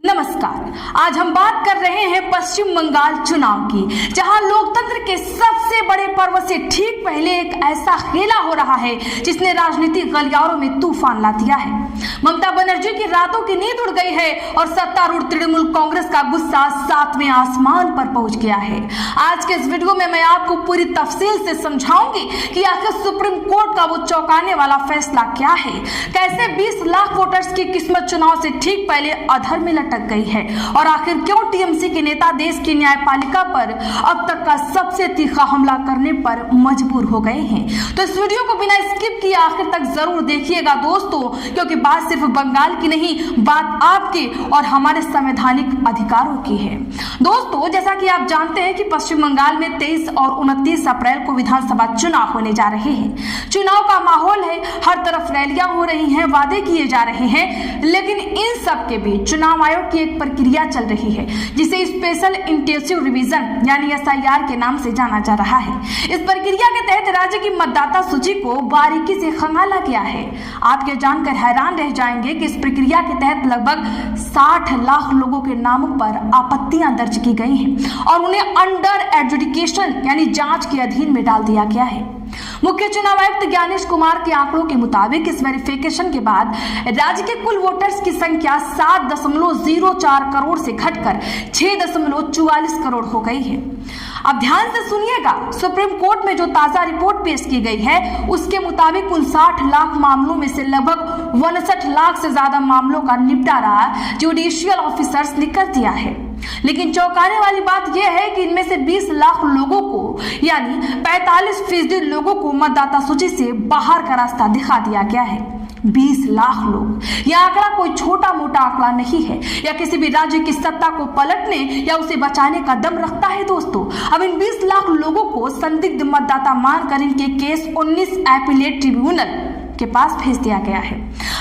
नमस्कार। आज हम बात कर रहे हैं पश्चिम बंगाल चुनाव की, जहां लोकतंत्र के सबसे बड़े पर्व से ठीक पहले एक ऐसा खेला हो रहा है जिसने राजनीतिक गलियारों में तूफान ला दिया है। ममता बनर्जी की रातों की नींद उड़ गई है और सत्तारूढ़ तृणमूल कांग्रेस का गुस्सा 7वें आसमान पर पहुंच गया है। आज के इस वीडियो में मैं आपको पूरी तफसील से समझाऊंगी कि आखिर सुप्रीम कोर्ट का वो चौंकाने वाला फैसला क्या है, कैसे 20 लाख वोटर्स की किस्मत चुनाव से ठीक पहले अधर में लटक गई है और आखिर क्यों टीएमसी के नेता देश की न्यायपालिका पर अब तक का सबसे तीखा हमला करने पर मजबूर हो गए हैं। तो इस वीडियो को बिना स्किप किए आखिर तक जरूर देखिएगा दोस्तों, क्योंकि बात सिर्फ बंगाल की नहीं, बात आपके और हमारे संवैधानिक अधिकारों की है। दोस्तों, जैसा कि आप जानते हैं कि पश्चिम बंगाल में 23 और 29 अप्रैल को विधानसभा चुनाव होने जा रहे हैं। चुनाव का माहौल है, हर तरफ रैलियां हो रही हैं, वादे किए जा रहे हैं, लेकिन इन सब के बीच चुनाव आयोग की एक प्रक्रिया चल रही है जिसे स्पेशल इंटेंसिव रिवीजन यानी SIR के नाम से जाना जा रहा है। इस प्रक्रिया के तहत राज्य की मतदाता सूची को बारीकी से खंगाला गया है। आप ये जानकर हैरान रह जाएंगे कि इस प्रक्रिया के तहत लगभग 60 लाख लोगों के नामों पर आपत्तियां दर्ज की गई हैं और उन्हें अंडर एडजुडिकेशन यानी जांच के अधीन में डाल दिया गया है। मुख्य चुनाव आयुक्त ज्ञानेश कुमार के आंकड़ों के मुताबिक इस वेरिफिकेशन के बाद राज्य के कुल वोटर्स की संख्या 7.04 करोड़ से घटकर 6.44 करोड़ हो गई है। अब ध्यान से सुनिएगा, सुप्रीम कोर्ट में जो ताजा रिपोर्ट पेश की गई है उसके मुताबिक 59 लाख मामलों में से लगभग 59 लाख से ज्यादा मामलों का निपटारा जुडिशियल ऑफिसर्स ने कर दिया है। लेकिन चौंकाने वाली बात यह है कि इनमें से 20 लाख लोगों को यानी 45% लोगों को मतदाता सूची से बाहर का रास्ता दिखा दिया गया है। 20 लाख लोग, यह आंकड़ा कोई छोटा मोटा आंकड़ा नहीं है या किसी भी राज्य की सत्ता को पलटने या उसे बचाने का दम रखता है। दोस्तों, अब इन 20 लाख लोगों को संदिग्ध मतदाता मानकर इनके केस 19 एपीलेट ट्रिब्यूनल के पास भेज दिया गया है।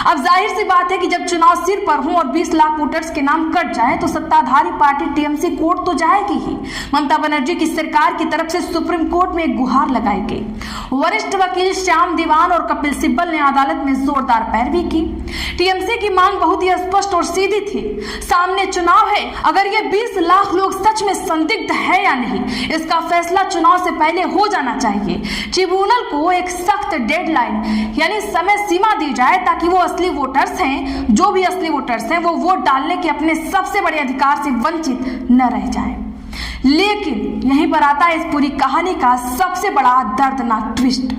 अब जाहिर सी बात है कि जब चुनाव सिर पर हो और 20 लाख वोटर्स के नाम कट जाए तो सत्ताधारी पार्टी टीएमसी कोर्ट तो जाएगी ही। ममता बनर्जी की सरकार की तरफ से सुप्रीम कोर्ट में एक गुहार लगाई गई। वरिष्ठ वकील श्याम दीवान और कपिल सिब्बल ने अदालत में जोरदार पैरवी की। टीएमसी की मांग बहुत ही स्पष्ट और सीधी थी। सामने चुनाव है, अगर ये 20 लाख लोग सच में संदिग्ध है या नहीं, इसका फैसला चुनाव से पहले हो जाना चाहिए। ट्रिब्यूनल को एक सख्त डेडलाइन यानी समय सीमा दी जाए ताकि वो असली वोटर्स हैं, जो भी असली वोटर्स हैं, वो वोट डालने के अपने सबसे बड़े अधिकार से वंचित न रह जाएं। लेकिन यहीं पर आता है इस पूरी कहानी का सबसे बड़ा दर्दनाक ट्विस्ट।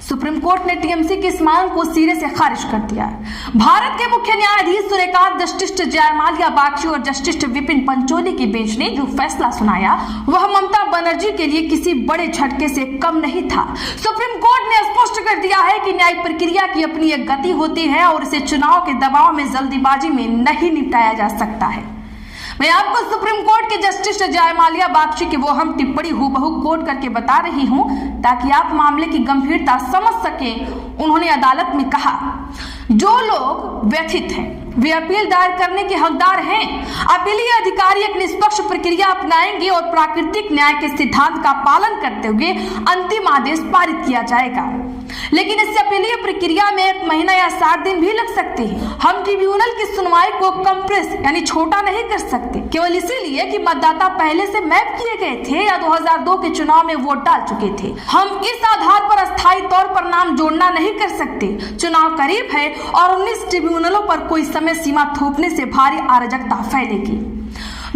सुप्रीम कोर्ट ने टीएमसी की इस मांग को सिरे से खारिज कर दिया है। भारत के मुख्य न्यायाधीश सूर्यकांत, जस्टिस जयमाल्या बागची और जस्टिस विपिन पंचोली की बेंच ने जो फैसला सुनाया वह ममता बनर्जी के लिए किसी बड़े झटके से कम नहीं था। सुप्रीम कोर्ट ने स्पष्ट कर दिया है कि न्यायिक प्रक्रिया की अपनी एक गति होती है और इसे चुनाव के दबाव में जल्दीबाजी में नहीं निपटाया जा सकता है। मैं आपको सुप्रीम कोर्ट के जस्टिस जयमाल्या बागची की वो हम टिप्पणी हूबहू कोट करके बता रही हूं ताकि आप मामले की गंभीरता समझ सकें। उन्होंने अदालत में कहा, जो लोग व्यथित हैं वे अपील दायर करने के हकदार हैं। अपीलीय अधिकारी एक निष्पक्ष प्रक्रिया अपनाएंगे और प्राकृतिक न्याय के सिद्धांत का पालन करते हुए अंतिम आदेश पारित किया जाएगा। लेकिन इस अपीलीय प्रक्रिया में 1 महीना या 60 दिन भी लग सकते हैं। हम ट्रिब्यूनल की सुनवाई को कंप्रेस यानी छोटा नहीं कर सकते, केवल इसीलिए कि मतदाता पहले से मैप किए गए थे या 2002 के चुनाव में वोट डाल चुके थे। हम इस आधार पर अस्थायी तौर पर नाम जोड़ना नहीं कर सकते। चुनाव करीब है और 19 ट्रिब्यूनलों पर कोई समय सीमा थोपने से भारी अराजकता फैलेगी।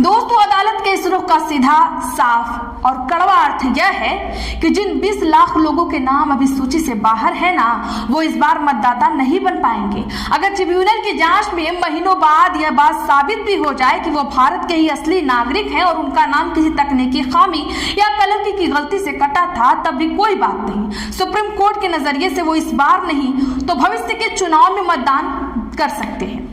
दोस्तों, अदालत के इस रुख का सीधा, साफ और कड़वा अर्थ यह है कि जिन 20 लाख लोगों के नाम अभी सूची से बाहर है ना, वो इस बार मतदाता नहीं बन पाएंगे। अगर ट्रिब्यूनल की जांच में महीनों बाद यह बात साबित भी हो जाए कि वो भारत के ही असली नागरिक हैं और उनका नाम किसी तकनीकी खामी या कलंकी की गलती से कटा था, तब भी कोई बात नहीं। सुप्रीम कोर्ट के नजरिए से वो इस बार नहीं तो भविष्य के चुनाव में मतदान कर सकते हैं।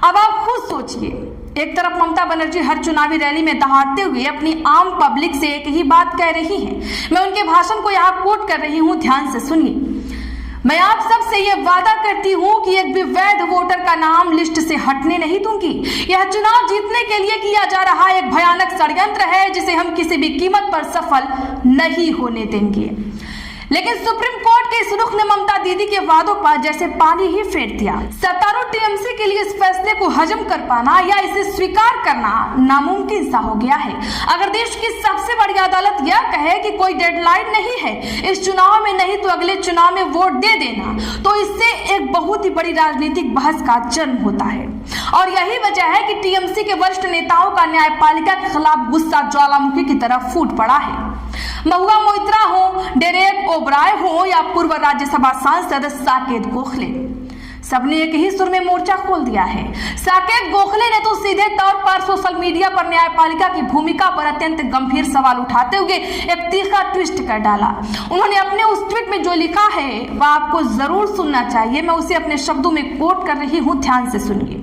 अब आप खुद सोचिए, एक तरफ ममता बनर्जी हर चुनावी रैली में दहाड़ते हुए अपनी आम पब्लिक से एक ही बात कह रही हैं। मैं उनके भाषण को यहाँ कोट कर रही हूँ, ध्यान से सुनिए। मैं आप सब से यह वादा करती हूँ कि एक भी वैध वोटर का नाम लिस्ट से हटने नहीं दूंगी। यह चुनाव जीतने के लिए किया जा रहा एक भयानक षड्यंत्र है जिसे हम किसी भी कीमत पर सफल नहीं होने देंगे। लेकिन सुप्रीम कोर्ट के इस रुख ने ममता दीदी के वादों पर जैसे पानी ही फेर दिया। सत्तारूढ़ टीएमसी के लिए इस फैसले को हजम कर पाना या इसे स्वीकार करना नामुमकिन सा हो गया है। अगर देश की सबसे बड़ी अदालत यह कहे कि कोई डेडलाइन नहीं है, इस चुनाव में नहीं तो अगले चुनाव में वोट दे देना, तो इससे एक बहुत ही बड़ी राजनीतिक बहस का जन्म होता है। और यही वजह है कि टीएमसी के वरिष्ठ नेताओं का न्यायपालिका के खिलाफ गुस्सा ज्वालामुखी की तरह फूट पड़ा है। महुआ मोइत्रा हो, डेरेक ओबराय हो या पूर्व राज्यसभा सांसद साकेत गोखले, सबने एक ही सुर में मोर्चा खोल दिया है। साकेत गोखले ने तो सीधे तौर पर सोशल मीडिया पर न्यायपालिका की भूमिका पर अत्यंत गंभीर सवाल उठाते हुए एक तीखा ट्विस्ट कर डाला। उन्होंने अपने उस ट्वीट में जो लिखा है वह आपको जरूर सुनना चाहिए। मैं उसे अपने शब्दों में कोट कर रही हूँ, ध्यान से सुनिए।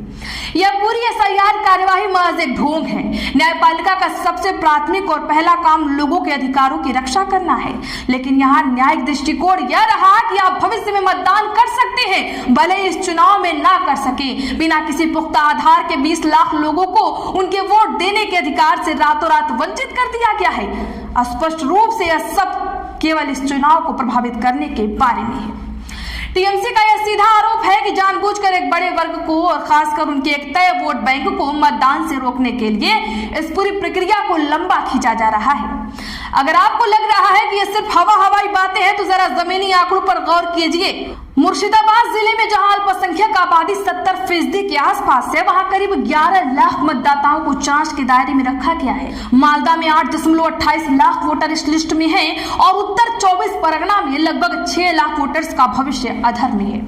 यह पूरी एसआईआर कार्यवाही महज एक ढोंग है। न्यायपालिका का सबसे प्राथमिक और पहला काम लोगों के अधिकारों की रक्षा करना है, लेकिन यहाँ न्यायिक दृष्टिकोण यह रहा कि आप भविष्य में मतदान कर सकते हैं, भले इस चुनाव में ना कर सके। बिना किसी पुख्ता आधार के 20 लाख लोगों को उनके वोट देने के अधिकार से रातों रात वंचित कर दिया गया है। स्पष्ट रूप से यह सब केवल इस चुनाव को प्रभावित करने के बारे में है। टीएमसी का यह सीधा आरोप है कि जानबूझकर एक बड़े वर्ग को और खासकर उनके एक तय वोट बैंक को मतदान से रोकने के लिए इस पूरी प्रक्रिया को लंबा खींचा जा रहा है। अगर आपको लग रहा है कि ये सिर्फ हवाई बातें हैं तो जरा जमीनी आंकड़ों पर गौर कीजिए। मुर्शिदाबाद जिले में जहां अल्पसंख्यक आबादी 70% के आसपास है, वहां करीब 11 लाख मतदाताओं को जांच के दायरे में रखा गया है। मालदा में 8.28 लाख वोटर इस लिस्ट में हैं और उत्तर 24 परगना में लगभग 6 लाख वोटर्स का भविष्य अधर में है।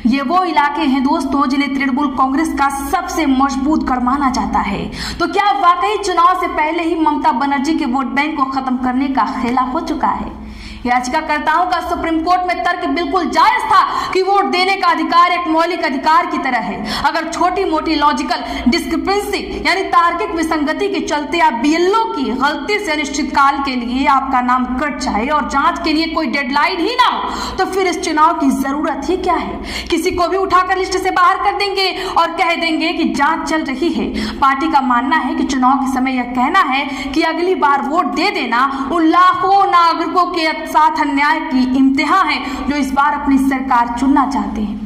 ये वो इलाके हैं दोस्तों जिन्हें तृणमूल कांग्रेस का सबसे मजबूत गढ़ माना जाता है। तो क्या वाकई चुनाव से पहले ही ममता बनर्जी के वोट बैंक को खत्म करने का खेला हो चुका है? याचिकाकर्ताओं का सुप्रीम कोर्ट में तर्क बिल्कुल जायज था कि वोट देने का अधिकार एक मौलिक अधिकार की तरह है। अगर छोटी मोटी लॉजिकल डिस्क्रिपेंसी यानी तार्किक विसंगति के चलते आप बीएलओ की गलती से अनिश्चित काल के लिए आपका नाम कट जाए और जांच के लिए कोई डेडलाइन ही ना हो, तो फिर इस चुनाव की जरूरत ही क्या है? किसी को भी उठाकर लिस्ट से बाहर कर देंगे और कह देंगे कि जांच चल रही है। पार्टी का मानना है कि चुनाव के समय यह कहना है कि अगली बार वोट दे देना उन लाखों नागरिकों के साथ अन्याय की इम्तिहान है जो इस बार अपनी सरकार चुनना चाहते हैं।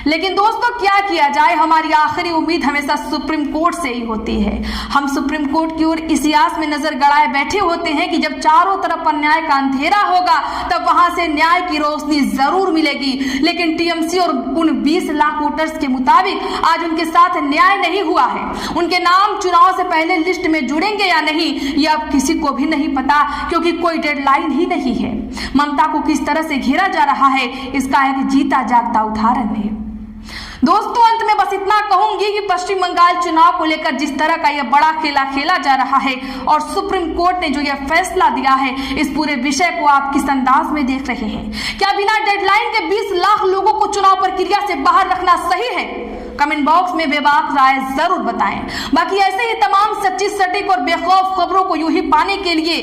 लेकिन दोस्तों क्या किया जाए, हमारी आखिरी उम्मीद हमेशा सुप्रीम कोर्ट से ही होती है। हम सुप्रीम कोर्ट की ओर इस आस में नजर गड़ाए बैठे होते हैं कि जब चारों तरफ अन्याय का अंधेरा होगा तब वहां से न्याय की रोशनी जरूर मिलेगी। लेकिन टीएमसी और उन 20 लाख वोटर्स के मुताबिक आज उनके साथ न्याय नहीं हुआ है। उनके नाम चुनाव से पहले लिस्ट में जुड़ेंगे या नहीं यह अब किसी को भी नहीं पता, क्योंकि कोई डेडलाइन ही नहीं है। ममता को किस तरह से घेरा जा रहा है इसका एक जीता जागता उदाहरण है। दोस्तों अंत में बस इतना कहूंगी कि पश्चिम बंगाल चुनाव को लेकर जिस तरह का यह बड़ा खेला खेला जा रहा है और सुप्रीम कोर्ट ने जो यह फैसला दिया है, इस पूरे विषय को आप किस अंदाज में देख रहे हैं? क्या बिना डेडलाइन के 20 लाख लोगों को चुनाव प्रक्रिया से बाहर रखना सही है? कमेंट बॉक्स में बेबाक राय जरूर बताएं। बाकी ऐसे ही तमाम सच्ची सटीक और बेखौफ खबरों को यूं ही पाने के लिए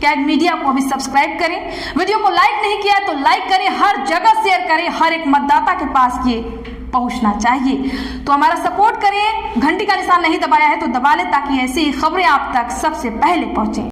कैग मीडिया को अभी सब्सक्राइब करें। वीडियो को लाइक नहीं किया है तो लाइक करें, हर जगह शेयर करें, हर एक मतदाता के पास ये पहुंचना चाहिए। तो हमारा सपोर्ट करें, घंटी का निशान नहीं दबाया है तो दबा लें ताकि ऐसी खबरें आप तक सबसे पहले पहुंचे।